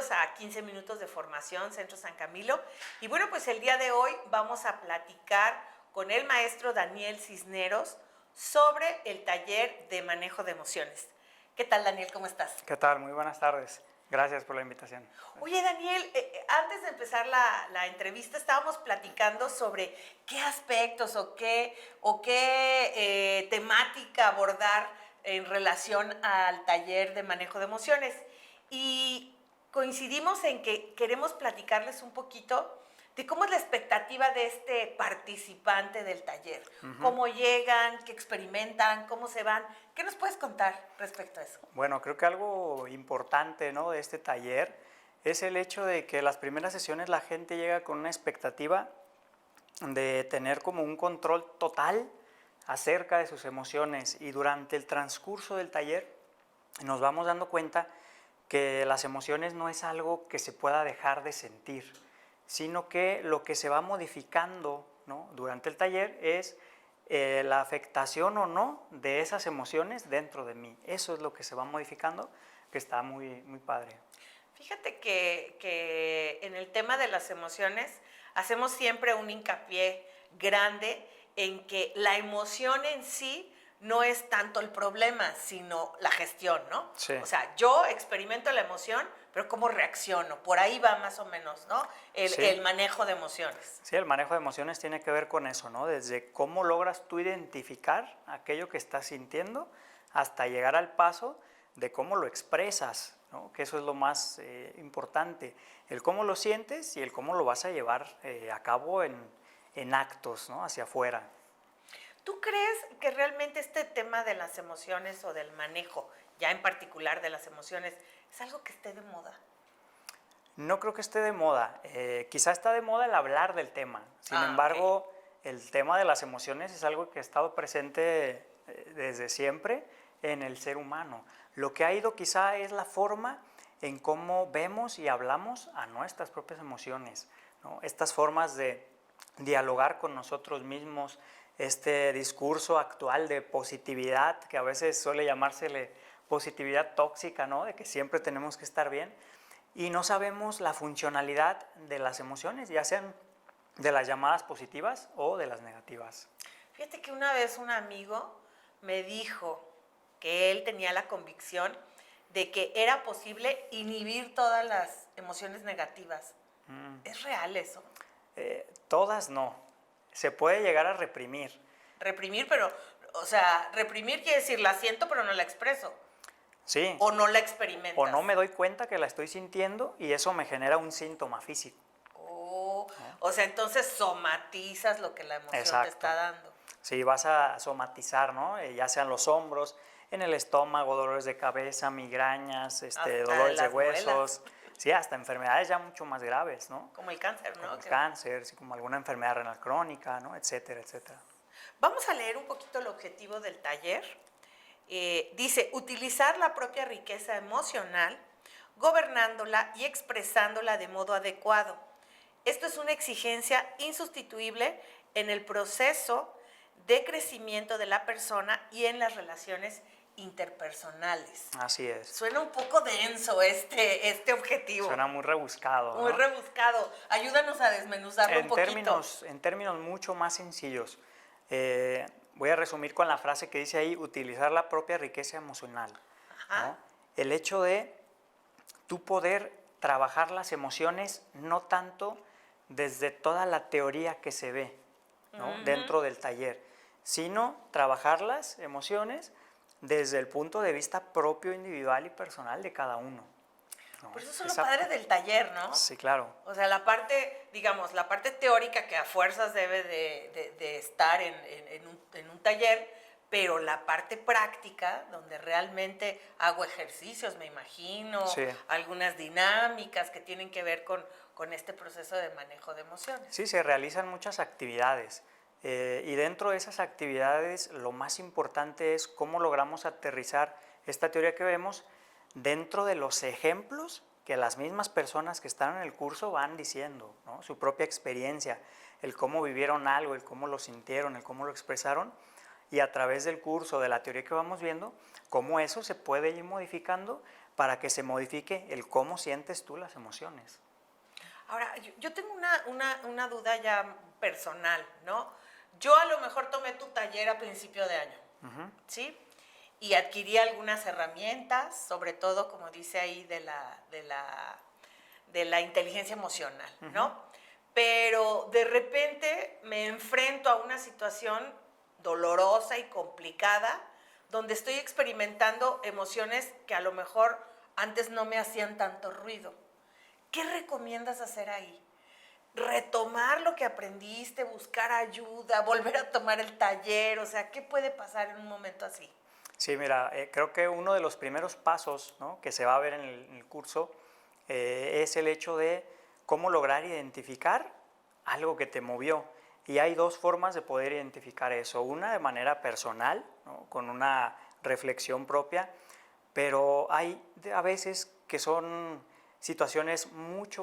Bienvenidos a 15 minutos de formación, Centro San Camilo. Y bueno, pues el día de hoy vamos a platicar con el maestro Daniel Cisneros sobre el taller de manejo de emociones. ¿Qué tal, Daniel? ¿Cómo estás? ¿Qué tal? Muy buenas tardes. Gracias por la invitación. Oye, Daniel, antes de empezar la entrevista estábamos platicando sobre qué aspectos o qué temática abordar en relación al taller de manejo de emociones. Y coincidimos en que queremos platicarles un poquito de cómo es la expectativa de este participante del taller. Cómo llegan, qué experimentan, cómo se van. ¿Qué nos puedes contar respecto a eso? Bueno, creo que algo importante, ¿no?, de este taller es el hecho de que las primeras sesiones la gente llega con una expectativa de tener como un control total acerca de sus emociones, y durante el transcurso del taller nos vamos dando cuenta que las emociones no es algo que se pueda dejar de sentir, sino que lo que se va modificando, ¿no?, durante el taller es la afectación o no de esas emociones dentro de mí. Eso es lo que se va modificando, que está muy, muy padre. Fíjate que en el tema de las emociones hacemos siempre un hincapié grande en que la emoción en sí no es tanto el problema, sino la gestión, ¿no? Sí. O sea, yo experimento la emoción, pero ¿cómo reacciono? Por ahí va más o menos, ¿no? El manejo de emociones. Sí, el manejo de emociones tiene que ver con eso, ¿no? Desde cómo logras tú identificar aquello que estás sintiendo hasta llegar al paso de cómo lo expresas, ¿no? Que eso es lo más importante. El cómo lo sientes y el cómo lo vas a llevar a cabo en actos, ¿no?, hacia afuera. ¿Tú crees que realmente este tema de las emociones o del manejo, ya en particular de las emociones, es algo que esté de moda? No creo que esté de moda. Quizá está de moda el hablar del tema. Sin embargo, okay, el tema de las emociones es algo que ha estado presente desde siempre en el ser humano. Lo que ha ido quizá es la forma en cómo vemos y hablamos a nuestras propias emociones, ¿no? Estas formas de dialogar con nosotros mismos, este discurso actual de positividad, que a veces suele llamársele positividad tóxica, ¿no?, de que siempre tenemos que estar bien, y no sabemos la funcionalidad de las emociones, ya sean de las llamadas positivas o de las negativas. Fíjate que una vez un amigo me dijo que él tenía la convicción de que era posible inhibir todas las emociones negativas. ¿Es real eso? Todas no. Se puede llegar a reprimir. Reprimir, pero, o sea, reprimir quiere decir la siento pero no la expreso. Sí. O no la experimentas. O no me doy cuenta que la estoy sintiendo y eso me genera un síntoma físico. Oh, ¿no? O sea, entonces somatizas lo que la emoción Exacto. te está dando. Sí, vas a somatizar, ¿no? Ya sean los hombros, en el estómago, dolores de cabeza, migrañas, dolores de huesos. Muelas. Sí, hasta enfermedades ya mucho más graves, ¿no? Como el cáncer, ¿no? Como el cáncer, sí, como alguna enfermedad renal crónica, ¿no?, etcétera, etcétera. Vamos a leer un poquito el objetivo del taller. Dice, utilizar la propia riqueza emocional, gobernándola y expresándola de modo adecuado. Esto es una exigencia insustituible en el proceso de crecimiento de la persona y en las relaciones interpersonales. Así es. Suena un poco denso este objetivo. Suena muy rebuscado, Muy ¿no? rebuscado. Ayúdanos a desmenuzarlo un poquito. En términos mucho más sencillos, voy a resumir con la frase que dice ahí, utilizar la propia riqueza emocional, ¿no? El hecho de tú poder trabajar las emociones no tanto desde toda la teoría que se ve, ¿no?, dentro del taller, sino trabajar las emociones desde el punto de vista propio, individual y personal de cada uno. ¿No? Por eso es lo padre del taller, ¿no? Sí, claro. O sea, la parte, digamos, la parte teórica que a fuerzas debe de estar en un taller, pero la parte práctica, donde realmente hago ejercicios, me imagino, sí, algunas dinámicas que tienen que ver con este proceso de manejo de emociones. Sí, se realizan muchas actividades. Y dentro de esas actividades lo más importante es cómo logramos aterrizar esta teoría que vemos dentro de los ejemplos que las mismas personas que están en el curso van diciendo, ¿no? Su propia experiencia, el cómo vivieron algo, el cómo lo sintieron, el cómo lo expresaron, y a través del curso, de la teoría que vamos viendo, cómo eso se puede ir modificando para que se modifique el cómo sientes tú las emociones. Ahora, yo tengo una duda ya personal, ¿no? Yo a lo mejor tomé tu taller a principio de año, ¿sí? Y adquirí algunas herramientas, sobre todo, como dice ahí, de la inteligencia emocional, ¿no? Pero de repente me enfrento a una situación dolorosa y complicada, donde estoy experimentando emociones que a lo mejor antes no me hacían tanto ruido. ¿Qué recomiendas hacer ahí? Retomar lo que aprendiste, buscar ayuda, volver a tomar el taller, o sea, ¿qué puede pasar en un momento así? Sí, mira, creo que uno de los primeros pasos, ¿no?, que se va a ver en el curso es el hecho de cómo lograr identificar algo que te movió. Y hay dos formas de poder identificar eso. Una de manera personal, ¿no?, con una reflexión propia, pero hay a veces que son situaciones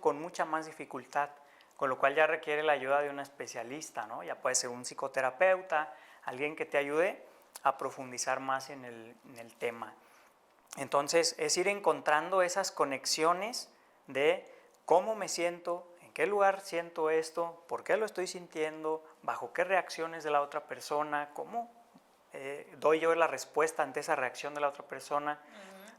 con mucha más dificultad, con lo cual ya requiere la ayuda de un especialista, ¿no? Ya puede ser un psicoterapeuta, alguien que te ayude a profundizar más en el tema. Entonces, es ir encontrando esas conexiones de cómo me siento, en qué lugar siento esto, por qué lo estoy sintiendo, bajo qué reacciones de la otra persona, cómo doy yo la respuesta ante esa reacción de la otra persona.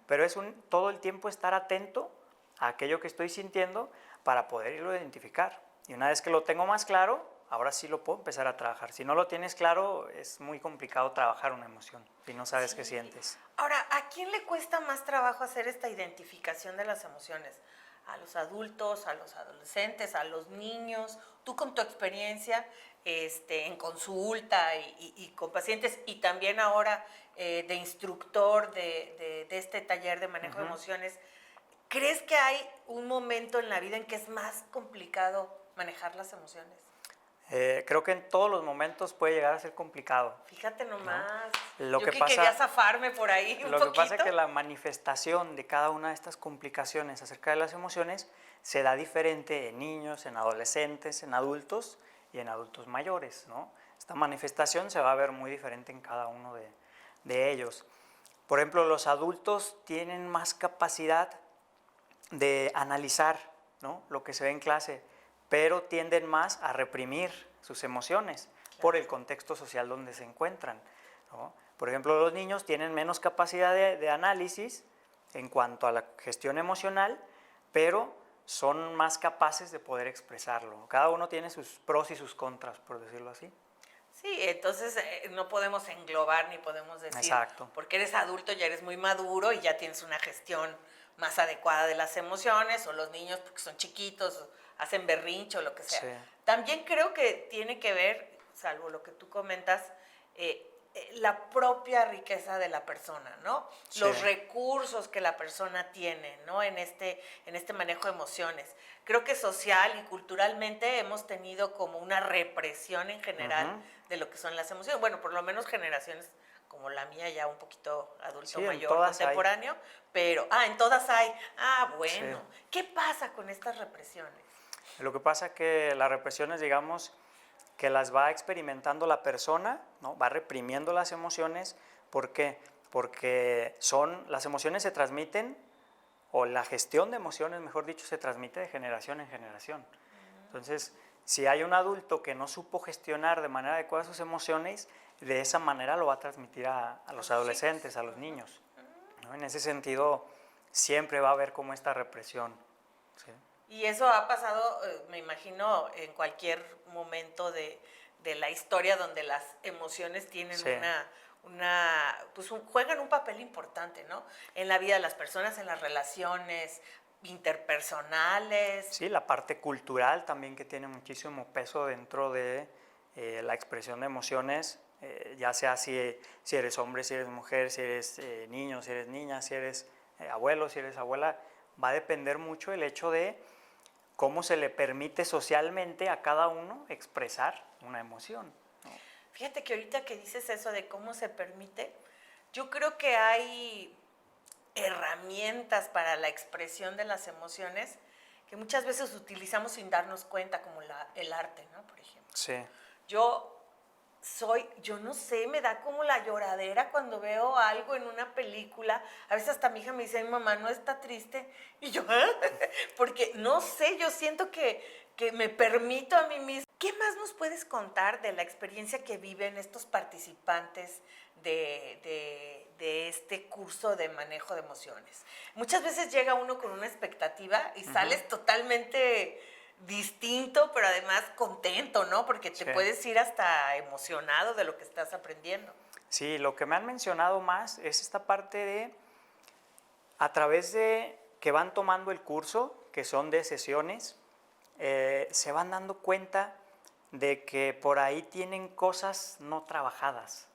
Pero es todo el tiempo estar atento a aquello que estoy sintiendo para poder irlo a identificar. Y una vez que lo tengo más claro, ahora sí lo puedo empezar a trabajar. Si no lo tienes claro, es muy complicado trabajar una emoción si no sabes qué sientes. Ahora, ¿a quién le cuesta más trabajo hacer esta identificación de las emociones? ¿A los adultos, a los adolescentes, a los niños? Tú con tu experiencia en consulta y con pacientes y también ahora de instructor de este taller de manejo de emociones, ¿crees que hay un momento en la vida en que es más complicado manejar las emociones? Creo que en todos los momentos puede llegar a ser complicado. Fíjate nomás, ¿no? yo quería zafarme por ahí un poquito. Lo que pasa es que la manifestación de cada una de estas complicaciones acerca de las emociones se da diferente en niños, en adolescentes, en adultos y en adultos mayores, ¿no? Esta manifestación se va a ver muy diferente en cada uno de ellos. Por ejemplo, los adultos tienen más capacidad de analizar, ¿no?, lo que se ve en clase, pero tienden más a reprimir sus emociones por el contexto social donde se encuentran, ¿no? Por ejemplo, los niños tienen menos capacidad de análisis en cuanto a la gestión emocional, pero son más capaces de poder expresarlo. Cada uno tiene sus pros y sus contras, por decirlo así. Sí, entonces no podemos englobar ni podemos decir, Exacto, porque eres adulto ya eres muy maduro y ya tienes una gestión más adecuada de las emociones, o los niños porque son chiquitos, hacen berrincho o lo que sea. sí. También creo que tiene que ver, salvo lo que tú comentas, la propia riqueza de la persona, ¿no? Sí. Los recursos que la persona tiene, ¿no? En este manejo de emociones. Creo que social y culturalmente hemos tenido como una represión en general de lo que son las emociones. Bueno, por lo menos generaciones como la mía, ya un poquito adulto Sí, en mayor, todas contemporáneo, pero, en todas hay. Bueno, Sí. ¿qué pasa con estas represiones? Lo que pasa es que las represiones, digamos, que las va experimentando la persona, ¿no?, va reprimiendo las emociones. ¿Por qué? Porque las emociones se transmiten, o la gestión de emociones, mejor dicho, se transmite de generación en generación. Entonces, si hay un adulto que no supo gestionar de manera adecuada sus emociones, de esa manera lo va a transmitir a los adolescentes, a los niños, ¿no? En ese sentido, siempre va a haber como esta represión, ¿sí? Y eso ha pasado, me imagino, en cualquier momento de la historia donde las emociones tienen Sí. juegan un papel importante, ¿no? En la vida de las personas, en las relaciones interpersonales. Sí, la parte cultural también, que tiene muchísimo peso dentro de la expresión de emociones, ya sea si eres hombre, si eres mujer, si eres niño, si eres niña, si eres abuelo, si eres abuela. Va a depender mucho el hecho de cómo se le permite socialmente a cada uno expresar una emoción, ¿no? Fíjate que ahorita que dices eso de cómo se permite, yo creo que hay herramientas para la expresión de las emociones que muchas veces utilizamos sin darnos cuenta, como el arte, ¿no? Por ejemplo. Sí. Yo yo no sé, me da como la lloradera cuando veo algo en una película. A veces hasta mi hija me dice, mamá, ¿no está triste? Y yo, ¿ah? Porque no sé, yo siento que me permito a mí misma. ¿Qué más nos puedes contar de la experiencia que viven estos participantes de este curso de manejo de emociones? Muchas veces llega uno con una expectativa y sales totalmente distinto, pero además contento, ¿no? Porque te puedes ir hasta emocionado de lo que estás aprendiendo. Sí, lo que me han mencionado más es esta parte de, a través de que van tomando el curso, que son de sesiones, se van dando cuenta de que por ahí tienen cosas no trabajadas,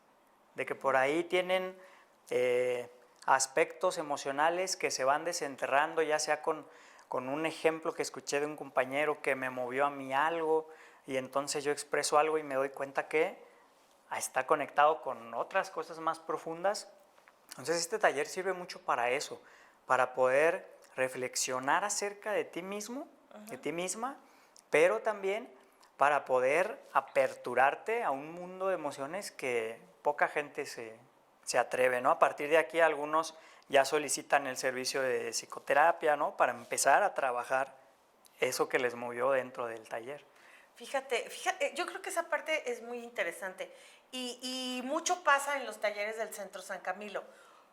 de que por ahí tienen aspectos emocionales que se van desenterrando, ya sea con un ejemplo que escuché de un compañero que me movió a mí algo y entonces yo expreso algo y me doy cuenta que está conectado con otras cosas más profundas. Entonces este taller sirve mucho para eso, para poder reflexionar acerca de ti mismo, de ti misma, pero también para poder aperturarte a un mundo de emociones que poca gente se atreve, ¿no? A partir de aquí algunos ya solicitan el servicio de psicoterapia, ¿no? Para empezar a trabajar eso que les movió dentro del taller. Fíjate, yo creo que esa parte es muy interesante y mucho pasa en los talleres del Centro San Camilo.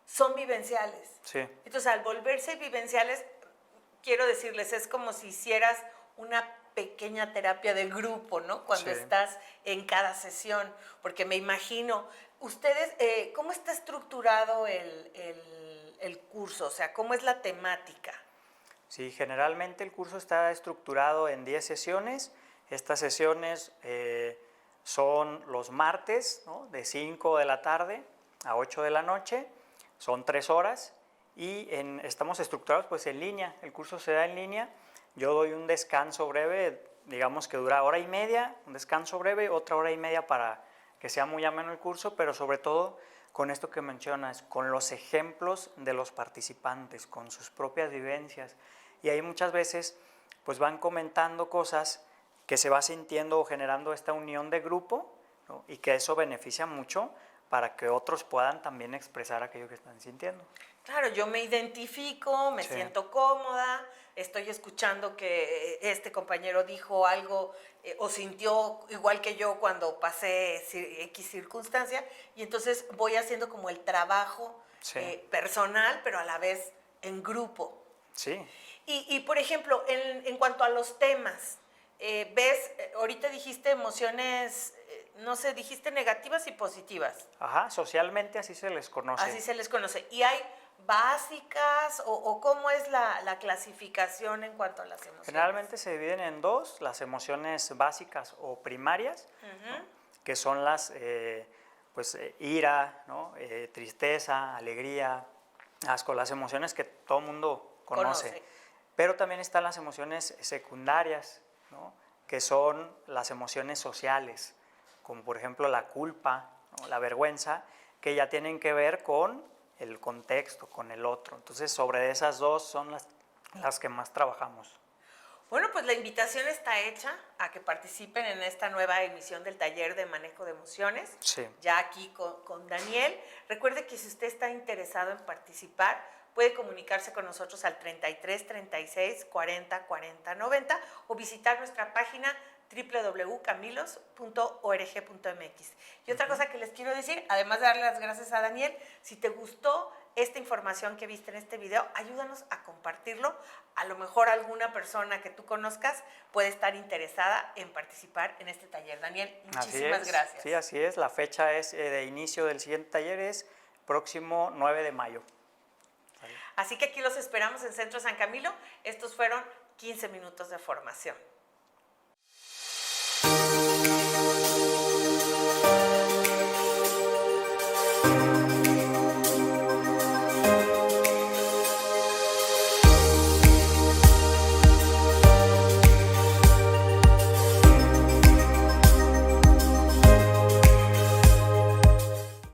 Son vivenciales. Sí. Entonces, al volverse vivenciales, quiero decirles, es como si hicieras una pequeña terapia de grupo, ¿no? Cuando estás en cada sesión, porque me imagino, ustedes, ¿cómo está estructurado el curso? O sea, ¿cómo es la temática? Sí, generalmente el curso está estructurado en 10 sesiones. Estas sesiones son los martes, ¿no? De 5 de la tarde a 8 de la noche, son 3 horas y estamos estructurados pues en línea, el curso se da en línea, yo doy un descanso breve, digamos que dura hora y media, un descanso breve, otra hora y media para que sea muy ameno el curso, pero sobre todo con esto que mencionas, con los ejemplos de los participantes, con sus propias vivencias. Y ahí muchas veces pues van comentando cosas que se va sintiendo o generando esta unión de grupo, ¿no? Y que eso beneficia mucho para que otros puedan también expresar aquello que están sintiendo. Claro, yo me identifico, me siento cómoda, estoy escuchando que este compañero dijo algo o sintió igual que yo cuando pasé X circunstancia y entonces voy haciendo como el trabajo personal, pero a la vez en grupo. Sí. Y por ejemplo, en cuanto a los temas, ves, ahorita dijiste emociones, no sé, dijiste negativas y positivas. Ajá, socialmente así se les conoce. Así se les conoce. ¿Y hay básicas o cómo es la clasificación en cuanto a las emociones? Generalmente se dividen en dos, las emociones básicas o primarias, ¿no? Que son las ira, ¿no? Tristeza, alegría, asco, las emociones que todo mundo conoce. Pero también están las emociones secundarias, ¿no? Que son las emociones sociales, como por ejemplo la culpa, ¿no? La vergüenza, que ya tienen que ver con el contexto, con el otro. Entonces, sobre esas dos son las que más trabajamos. Bueno, pues la invitación está hecha a que participen en esta nueva emisión del taller de manejo de emociones, ya aquí con Daniel. Recuerde que si usted está interesado en participar, puede comunicarse con nosotros al 33 36 40 40 90 o visitar nuestra página www.camilos.org.mx. Y otra cosa que les quiero decir, además de darle las gracias a Daniel, si te gustó esta información que viste en este video, ayúdanos a compartirlo. A lo mejor alguna persona que tú conozcas puede estar interesada en participar en este taller. Daniel, muchísimas gracias. Sí, así es. La fecha es de inicio del siguiente taller es próximo 9 de mayo. Así que aquí los esperamos en Centro San Camilo. Estos fueron 15 minutos de formación.